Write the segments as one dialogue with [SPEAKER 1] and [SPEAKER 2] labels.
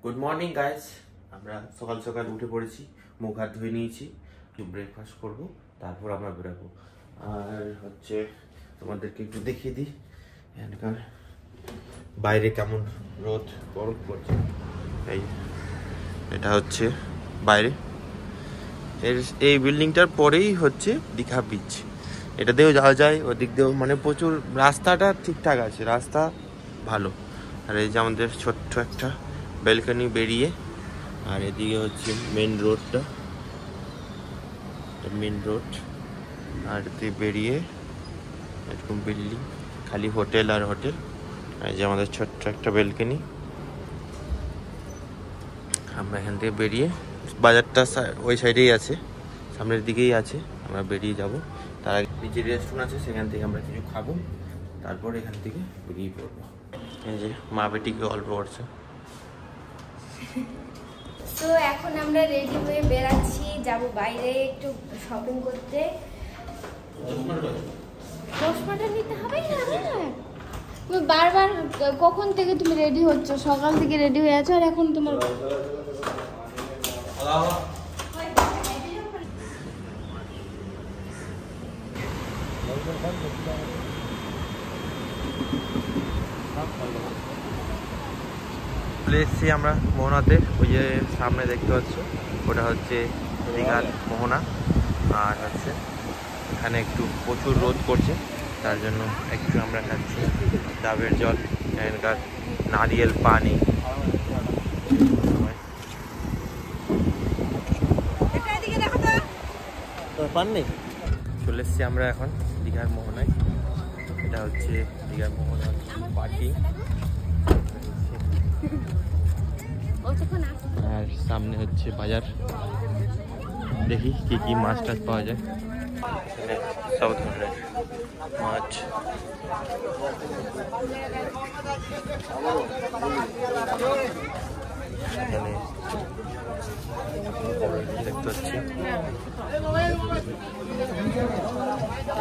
[SPEAKER 1] Good morning guys. আমরা সকাল সকাল উঠে পড়েছি, মুখ হাত ধুয়ে নিয়েছি, একটু ব্রেকফাস্ট করব, তারপর আমরা বেরোবো। আর হচ্ছে তোমাদেরকে একটু দেখিয়ে দিই এখানকার বাইরে কেমন রোদ গরম পড়ছে। এই এটা হচ্ছে বাইরে, এই বিল্ডিংটার পরেই হচ্ছে দীঘা বিচ। এটা দিয়েও যাওয়া যায়, ওদিক দিয়েও, মানে প্রচুর, রাস্তাটা ঠিকঠাক আছে, রাস্তা ভালো। আর এই যে আমাদের ছোট্ট একটা ব্যালকনি বেরিয়ে, আর এদিকে হচ্ছে মেন রোডটা, মেন রোড, আর এদিকে বেরিয়ে এরকম বিল্ডিং, খালি হোটেল আর হোটেল। আর যে আমাদের ছোট্ট একটা ব্যালকনি। আমরা এখান থেকে বেরিয়ে, বাজারটা ওই সাইডেই আছে, সামনের দিকেই আছে, আমরা বেরিয়ে যাব। তার আগে নিচে রেস্টুরেন্ট আছে, সেখান থেকে আমরা কিছু খাবো, তারপর এখান থেকে বেরিয়ে পড়বো। এই যে মা বেটিকে গল্প করছে।
[SPEAKER 2] তো এখন আমরা রেডি হয়ে বেরাচ্ছি, যাব বাইরে একটু শপিং করতে। চশমাটা নিতে হবে না, তুমি বারবার কখন থেকে তুমি রেডি হচ্ছ? সকাল থেকে রেডি হয়ে আছো, আর এখন তোমার
[SPEAKER 1] চলে এসেছি আমরা মোহনাতে। ওই যে সামনে দেখতে পাচ্ছ, ওটা হচ্ছে দীঘার মোহনা। আর হচ্ছে এখানে একটু প্রচুর রোদ করছে, তার জন্য একটু আমরা খাচ্ছি ডাবের জল, এখানকার নারিয়েল পানি। চলে এসছি আমরা এখন দীঘার মোহনায়। এটা হচ্ছে দীঘার মোহনার পার্কিং। আর সামনে হচ্ছে বাজার, দেখি কি কি মাছ টাছ পাওয়া যায়। এখানে সব ধরনের মাছ, এখানে দেখতে পাচ্ছি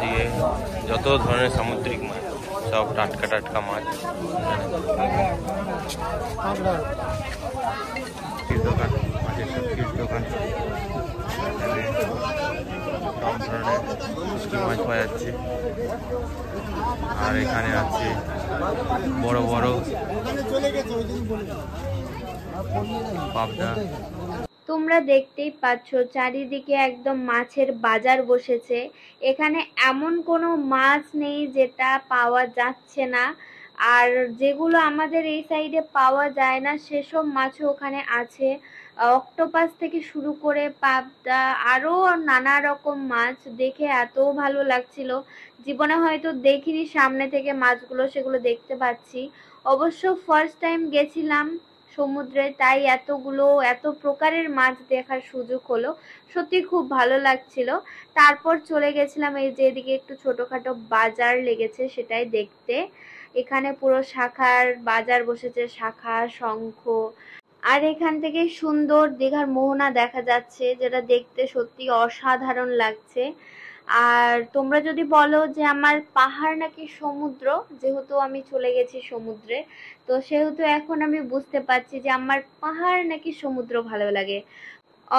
[SPEAKER 1] দিয়ে যত ধরনের সামুদ্রিক মাছ, সব টাটকা টাটকা মাছ। দোকান, মাছের সবজির দোকান, সব ধরনের মিষ্টি মাছ পাওয়া যাচ্ছে। আর এখানে আছে বড় বড় পাবদা।
[SPEAKER 2] তোমরা দেখতেই পাচ্ছ চারিদিকে একদম মাছের বাজার বসেছে। এখানে এমন কোনো মাছ নেই যেটা পাওয়া যাচ্ছে না, আর যেগুলো আমাদের এই সাইডে পাওয়া যায় না সেসব মাছও ওখানে আছে। অক্টোপাস থেকে শুরু করে পাবদা, আরো নানা রকম মাছ, দেখে এত ভালো লাগছিল। জীবনে হয়তো দেখিনি সামনে থেকে মাছগুলো, সেগুলো দেখতে পাচ্ছি। অবশ্য ফার্স্ট টাইম গেছিলাম সমুদ্রে, তাই এত প্রকারের মাছ দেখার সুযোগ হলো, সত্যি খুব ভালো লাগছিল। তারপর চলে গেছিলাম এই যে এদিকে একটু ছোটখাটো বাজার লেগেছে সেটাই দেখতে। এখানে পুরো শাখার বাজার বসেছে, শাখা, শঙ্খ। আর এখান থেকে সুন্দর দীঘার মোহনা দেখা যাচ্ছে, যেটা দেখতে সত্যি অসাধারণ লাগছে। আর তোমরা যদি বলো যে আমার পাহাড় নাকি সমুদ্র, যেহেতু আমি চলে গেছি সমুদ্রে, তো সেহেতু এখন আমি বুঝতে পারছি যে আমার পাহাড় নাকি সমুদ্র ভালো লাগে।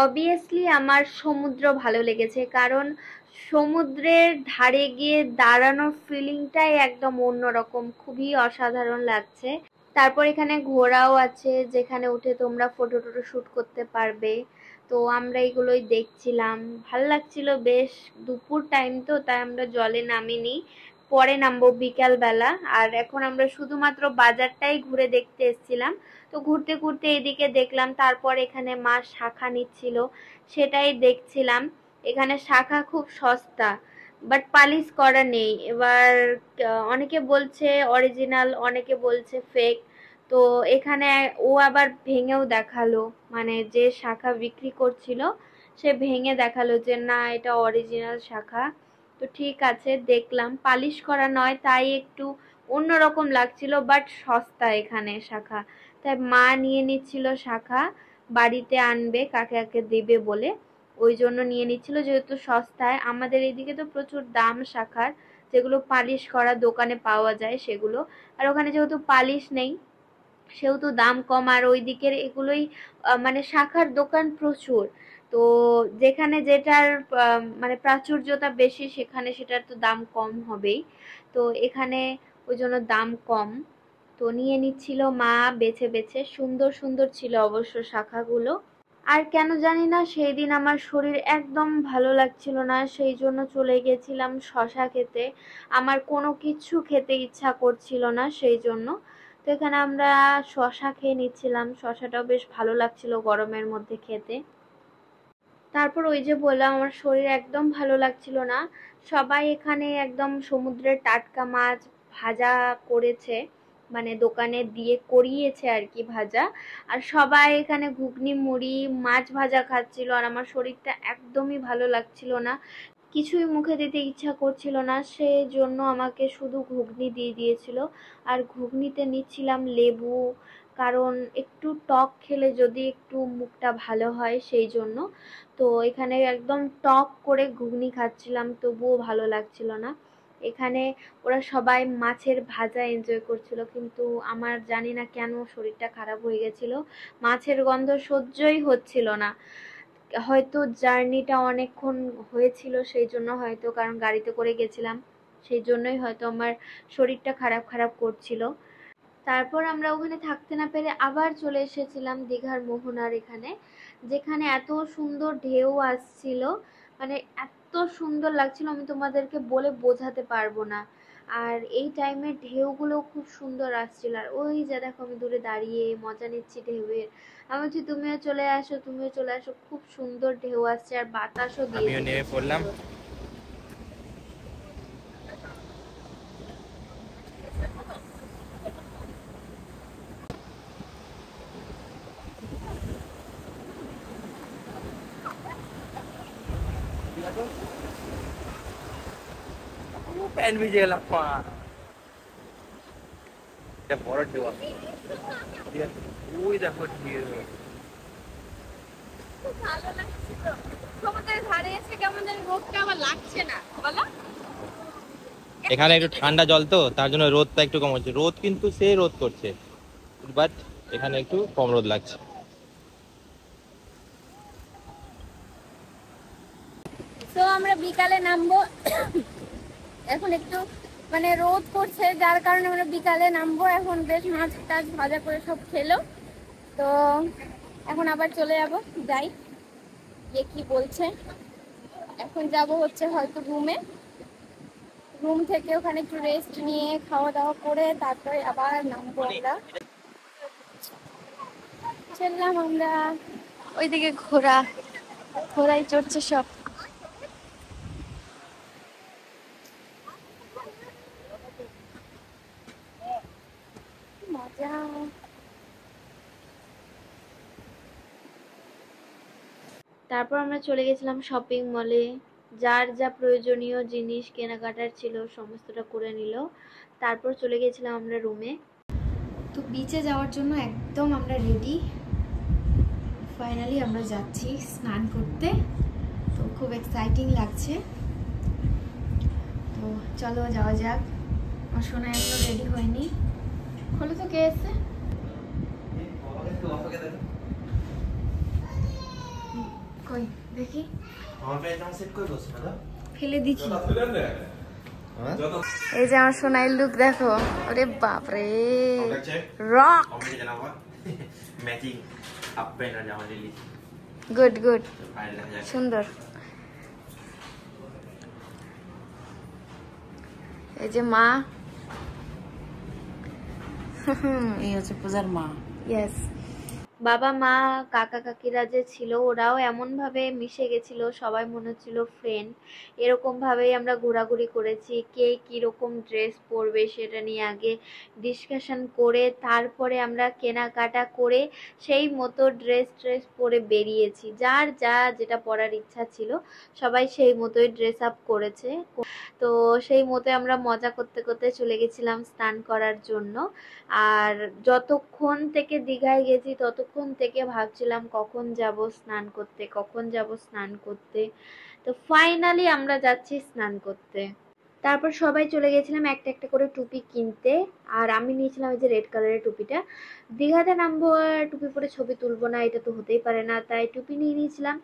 [SPEAKER 2] অবভিয়াসলি আমার সমুদ্র ভালো লেগেছে, কারণ সমুদ্রের ধারে গিয়ে দাঁড়ানোর ফিলিংটাই একদম অন্যরকম, খুবই অসাধারণ লাগছে। তারপর এখানে ঘোড়াও আছে, যেখানে উঠে তোমরা ফটো টটো শুট করতে পারবে। তো আমরা এগুলোই দেখছিলাম, ভাল লাগছিল বেশ। দুপুর টাইম তো, তাই আমরা জলে নামিনি, পরে নামবো বিকাল বেলা। আর এখন আমরা শুধুমাত্র বাজারটাই ঘুরে দেখতে এসেছিলাম। তো ঘুরতে ঘুরতে এদিকে দেখলাম, তারপর এখানে মা শাখা নিচ্ছিল, সেটাই দেখছিলাম। এখানে শাখা খুব সস্তা, বাট পালিশ করা নেই। এবার অনেকে বলছে অরিজিনাল, অনেকে বলছে ফেক। তো এখানে ও আবার ভেঙেও দেখালো, মানে যে শাখা বিক্রি করছিল সে ভেঙে দেখালো যে না, এটা অরিজিনাল শাখা। তো ঠিক আছে, দেখলাম পালিশ করা নয়, তাই একটু অন্যরকম লাগছিল, বাট সস্তা এখানে শাখা। তাই মা নিয়ে নিচ্ছিল শাখা, বাড়িতে আনবে, কাকে কাকে দেবে বলে, ওই জন্য নিয়ে নিচ্ছিল, যেহেতু সস্তায়। আমাদের এদিকে তো প্রচুর দাম শাখার, যেগুলো পালিশ করা দোকানে পাওয়া যায় সেগুলো। আর ওখানে যেহেতু পালিশ নেই, সেহেতু দাম কম, আর ওই দিকের এগুলোই মানে শাখার দোকান প্রচুর। তো যেখানে যেটার মানে প্রাচুর্যতা বেশি সেখানে সেটার তো দাম কম হবেই। তো এখানে ওই জন্য দাম কম। তো নিয়ে নিচ্ছিল মা বেছে বেছে, সুন্দর সুন্দর ছিল অবশ্য শাখাগুলো। আর কেন জানি না সেই দিন আমার শরীর একদম ভালো লাগছিল না, সেই জন্য চলে গেছিলাম শশা খেতে। আমার কোনো কিছু খেতে ইচ্ছা করছিল না সেই জন্য। তো এখানে আমরা শশা খেয়ে নিচ্ছিলাম, শশাটাও বেশ ভালো লাগছিল গরমের মধ্যে খেতে। তারপর ওই যে বললাম আমার শরীর একদম ভালো লাগছিল না। সবাই এখানে একদম সমুদ্রের টাটকা মাছ ভাজা করেছে, মানে দোকানে দিয়ে করিয়েছে আর কি ভাজা। আর সবাই এখানে ঘুগনি মুড়ি মাছ ভাজা খাচ্ছিল, আর আমার শরীরটা একদমই ভালো লাগছিল না, কিছুই মুখে দিতে ইচ্ছা করছিল না, সেই জন্য আমাকে শুধু ঘুগনি দিয়ে দিয়েছিল। আর ঘুগনিতে নিচ্ছিলাম লেবু, কারণ একটু টক খেলে যদি একটু মুখটা ভালো হয় সেই জন্য। তো এখানে একদম টক করে ঘুগনি খাচ্ছিলাম, তবুও ভালো লাগছিল না। এখানে ওরা সবাই মাছের ভাজা এনজয় করছিল, কিন্তু আমার জানি না কেন শরীরটা খারাপ হয়ে গেছিল, মাছের গন্ধ সহ্যই হচ্ছিল না। হয়তো জার্নিটা অনেকক্ষণ হয়েছিল সেই জন্য হয়তো, কারণ গাড়িতে করে গেছিলাম, সেই জন্যই হয়তো আমার শরীরটা খারাপ খারাপ করছিল। তারপর আমরা ওখানে থাকতে না পেরে আবার চলে এসেছিলাম দীঘার মোহনার এখানে, যেখানে এত সুন্দর ঢেউ আসছিল, মানে এত সুন্দর লাগছিল আমি তোমাদেরকে বলে বোঝাতে পারবো না। আর এই টাইমে ঢেউগুলো খুব সুন্দর আসছিল, আর ওই যে দেখো আমি দূরে দাঁড়িয়ে মজা নিচ্ছি ঢেউয়ের। আমি বলছি তুমিও চলে আসো, তুমিও চলে আসো, খুব সুন্দর ঢেউ আসছে আর বাতাসও
[SPEAKER 3] আমিও
[SPEAKER 2] দিয়েছে
[SPEAKER 3] নেমে
[SPEAKER 2] খুব
[SPEAKER 3] পড়লাম।
[SPEAKER 2] সুন্দর।
[SPEAKER 3] প্যান্ট ভিজে গেলাম। এটা বড় ঢেউ আছে, ঠিক আছে? ওই দেখো ঢেউ।
[SPEAKER 2] খুব ভালো লাগছিল, সমুদ্রের ধারে এসে কেমন জানি রোদটা আমার লাগছে না বলো।
[SPEAKER 3] এখানে একটু ঠান্ডা জল তো, তার জন্য রোদটা একটু কম হচ্ছে। রোদ কিন্তু সে রোদ করছে, বাট এখানে একটু কম রোদ লাগছে।
[SPEAKER 2] তো আমরা বিকালে নামবো, এখন একটু মানে রোদ করছে যার কারণে আমরা বিকালে নামবো। এখন বেশ মাছ টাছ ভাজা করে সব খেলো, তো এখন আবার চলে যাবো, যাই গিয়ে কি বলছে। এখন যাব হচ্ছে হয়তো রুমে, রুম থেকে ওখানে একটু রেস্ট নিয়ে খাওয়া দাওয়া করে তারপরে আবার নামবো আমরা। চললাম আমরা ওইদিকে, ঘোড়াই চড়ছে সব। মজা। তারপর আমরা চলে গেছিলাম শপিং মলে, যার যা প্রয়োজনীয় জিনিস কেনাকাটার ছিল সমস্তটা করে নিল। তারপর চলে গেছিলাম আমরা রুমে। তো বিচে যাওয়ার জন্য একদম আমরা রেডি, ফাইনালি আমরা যাচ্ছি স্নান করতে। তো খুব এক্সাইটিং লাগছে, তো চলো যাওয়া যাক। আমার সোনা এখনো রেডি হয়নি। খোলো তো, কে এসছে? কই দেখি, ফেলে দিচ্ছি। এই যে আমার সোনাইয়ের লুক দেখো, ওরে বাপরে, রক।
[SPEAKER 1] ম্যাচিং হাফ প্যান্ট আর জামা নিলি,
[SPEAKER 2] গুড গুড,
[SPEAKER 1] বাইরে দেখা যাক।
[SPEAKER 2] সুন্দর। এই যে মা,
[SPEAKER 4] এই হচ্ছে পূজার মা।
[SPEAKER 2] ইয়েস। বাবা মা কাকা কাকিরা যে ছিল ওরাও এমন ভাবে মিশে গেছিল, সবাই মনে হচ্ছিল ফ্রেন্ড। এরকম ভাবেই আমরা ঘোরাঘুরি করেছি, কে কিরকম ড্রেস পরবে সেটা নিয়ে আগে ডিসকাশন করে তারপরে আমরা কেনাকাটা করে সেই মতো ড্রেস পরে বেরিয়েছি। যার যা যেটা পরার ইচ্ছা ছিল সবাই সেই মতোই ড্রেস আপ করেছে। তো সেই মতো আমরা মজা করতে করতে চলে গেছিলাম স্নান করার জন্য। আর যতক্ষণ থেকে দীঘায় গেছি ততক্ষণ থেকে ভাবছিলাম কখন যাব স্নান করতে, কখন যাব স্নান করতে। তো ফাইনালি আমরা যাচ্ছি স্নান করতে। তারপর সবাই চলে গেছিলাম একটা একটা করে টুপি কিনতে। আর আমি নিয়েছিলাম এই যে রেড কালারের টুপিটা। দীঘাতে নামবো আর টুপি পরে ছবি তুলবো না, এটা তো হতেই পারে না, তাই টুপি নিয়ে নিয়েছিলাম।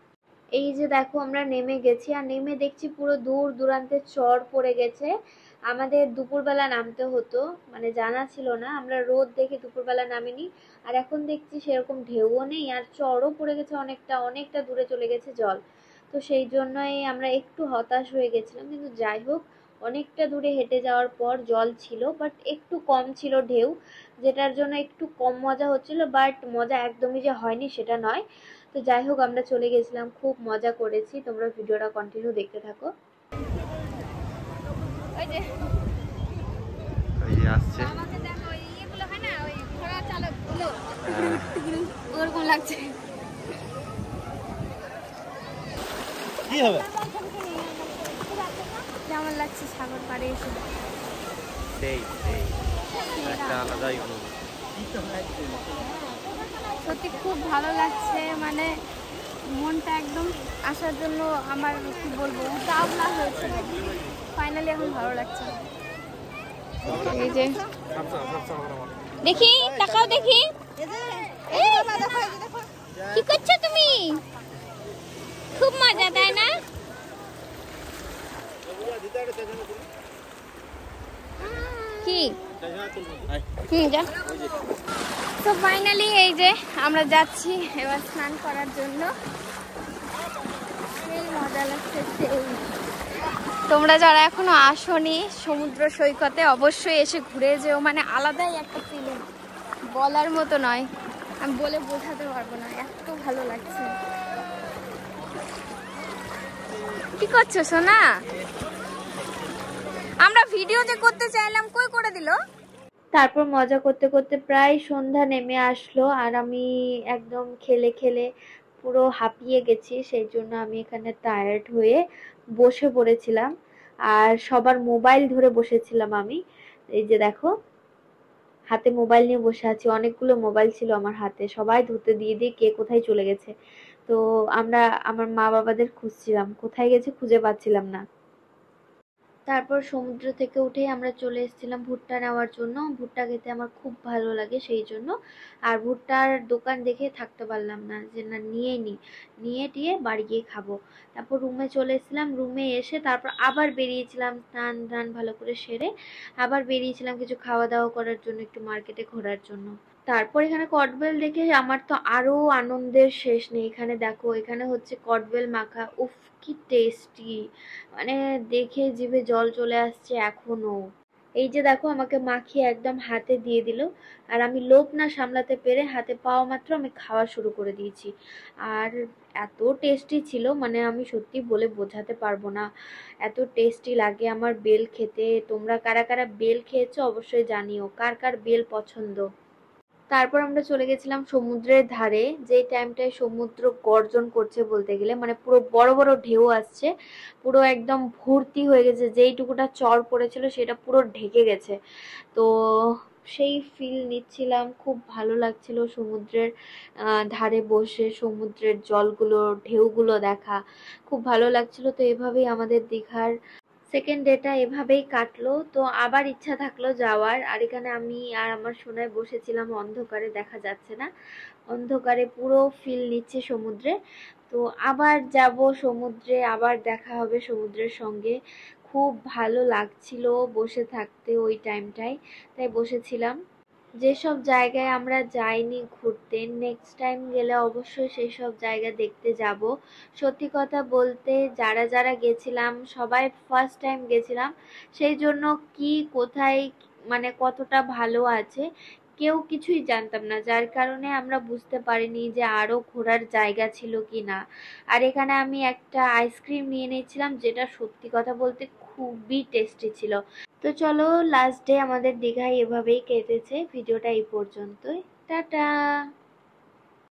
[SPEAKER 2] এই যে দেখো আমরা নেমে গেছি, আর নেমে দেখছি পুরো দূর দূরান্তে চর পড়ে গেছে। আমাদের দুপুরবেলা নামতে হতো, মানে জানা ছিল না, আমরা রোদ দেখে দুপুরবেলা নামিনি। আর এখন দেখছি সেরকম ঢেউও নেই, আর চরও পড়ে গেছে অনেকটা, অনেকটা দূরে চলে গেছে জল। তো সেই জন্যই আমরা একটু হতাশ হয়ে গেছিলাম, কিন্তু যাই হোক, অনেকটা দূরে হেঁটে যাওয়ার পর জল ছিল, বাট একটু কম ছিল ঢেউ, যেটার জন্য একটু কম মজা হচ্ছিল, বাট মজা একদমই যে হয়নি সেটা নয়। তো যাই হোক, আমরা চলে গেছিলাম, খুব মজা করেছি। তোমরা ভিডিওটা কন্টিনিউ দেখতে থাকো। ওই যে
[SPEAKER 1] এই যে আসছে।
[SPEAKER 2] আমাকে দেখো, এইগুলো হয় না, ওই ঘোড়া চালকগুলো, ওরকম লাগছে।
[SPEAKER 3] কি হবে?
[SPEAKER 2] কেমন লাগছে সাগর পাড়ে এসে?
[SPEAKER 3] সেই একটা আলাদাই অনুভূতি।
[SPEAKER 2] সত্যি খুব ভালো লাগছে, মানে মনটা একদম আসার জন্য আমার কি বলবো, উতাবলা হয়েছে। ফাইনালি এখন ভালো লাগছে। এই যে দেখি, তাকাও দেখি, কি করছো তুমি? খুব মজা, তাই না? কি যা। তো ফাইনালি এই যে আমরা যাচ্ছি এবার স্নান করার জন্য। সেই মজা লাগছে সেই। তোমরা যারা এখনো আসোনি সমুদ্র সৈকতে, অবশ্যই এসে ঘুরে যেও, মানে আলাদাই একটা ফিলিং, বলার মতো নয়, আমি বলে বোঝাতে পারবো না, এত ভালো লাগছে। কি করছো সোনা? আমরা ভিডিও যে করতে চাইলাম, কই করে দিল। তারপর মজা করতে করতে প্রায় সন্ধ্যা নেমে আসলো, আর আমি একদম খেলে খেলে পুরো হাঁপিয়ে গেছি, সেই জন্য আমি এখানে টায়ার্ড হয়ে বসে পড়েছিলাম। আর সবার মোবাইল ধরে বসেছিলাম আমি। এই যে দেখো, হাতে মোবাইল নিয়ে বসে আছি, অনেকগুলো মোবাইল ছিল আমার হাতে, সবাই ধরতে দিয়ে দিয়ে কে কোথায় চলে গেছে। তো আমরা আমার মা বাবাদের খুঁজছিলাম, কোথায় গেছে খুঁজে পাচ্ছিলাম না। তারপর সমুদ্র থেকে উঠেই আমরা চলে এসেছিলাম ভুট্টা নেওয়ার জন্য। ভুট্টা খেতে আমার খুব ভালো লাগে সেই জন্য। আর ভুট্টার দোকান দেখে থাকতে পারলাম না, যে না নিয়ে টিয়ে বাড়ি গিয়ে খাবো। তারপর রুমে চলে এসেছিলাম, রুমে এসে তারপর আবার বেরিয়েছিলাম, স্নান ধান ভালো করে সেরে আবার বেরিয়েছিলাম কিছু খাওয়া দাওয়া করার জন্য, একটু মার্কেটে ঘোরার জন্য। তারপর এখানে কটবেল দেখে আমার তো আরো আনন্দের শেষ নেই। এখানে দেখো, এখানে হচ্ছে কটবেল মাখা, উফ কি টেস্টি, মানে দেখে জিভে জল চলে আসছে এখনো। এই যে দেখো, আমাকে মাখিয়ে একদম হাতে দিয়ে দিল, আর আমি লোভ না সামলাতে পেরে হাতে পাওয়া মাত্র আমি খাওয়া শুরু করে দিয়েছি। আর এত টেস্টি ছিল, মানে আমি সত্যি বলে বোঝাতে পারবো না, এত টেস্টি লাগে আমার বেল খেতে। তোমরা কারা কারা বেল খেয়েছো অবশ্যই জানিও, কার কার বেল পছন্দ। তারপর আমরা চলে গেছিলাম সমুদ্রের ধারে, যে টাইমটায় সমুদ্র গর্জন করছে বলতে গেলে, মানে পুরো বড় বড় ঢেউ আসছে, পুরো একদম ভর্তি হয়ে গেছে, যেইটুকুটা চর পড়েছিল সেটা পুরো ঢেকে গেছে। তো সেই ফিল নিচ্ছিলাম, খুব ভালো লাগছিল সমুদ্রের ধারে বসে সমুদ্রের জলগুলো ঢেউগুলো দেখা, খুব ভালো লাগছিল। তো এভাবেই আমাদের দীঘার সেকেন্ড ডেটা এভাবেই কাটলো। তো আবার ইচ্ছা থাকলো যাওয়ার, আর এখানে আমি আর আমার সোনায় বসেছিলাম অন্ধকারে, দেখা যাচ্ছে না, অন্ধকারে পুরো ফিল নিচ্ছে সমুদ্রে। তো আবার যাব সমুদ্রে, আবার দেখা হবে সমুদ্রের সঙ্গে। খুব ভালো লাগছিল বসে থাকতে ওই টাইমটায়, তাই বসেছিলাম। যেসব জায়গায় আমরা যাইনি ঘুরতে, নেক্সট টাইম গেলে অবশ্যই সেই সব জায়গা দেখতে যাব। সত্যি কথা বলতে, যারা যারা গেছিলাম সবাই ফার্স্ট টাইম গেছিলাম, সেই জন্য কি কোথায় মানে কতটা ভালো আছে কেউ কিছুই জানতাম না, যার কারণে আমরা বুঝতে পারিনি যে আরো ঘোরার জায়গা ছিল কি না। আর এখানে আমি একটা আইসক্রিম নিয়ে নিয়েছিলাম, যেটা সত্যি কথা বলতে খুবই টেস্টি ছিল। তো চলো, লাস্ট ডে আমাদের দীঘায় এভাবেই কেটেছে। ভিডিওটা এই পর্যন্তই, টাটা।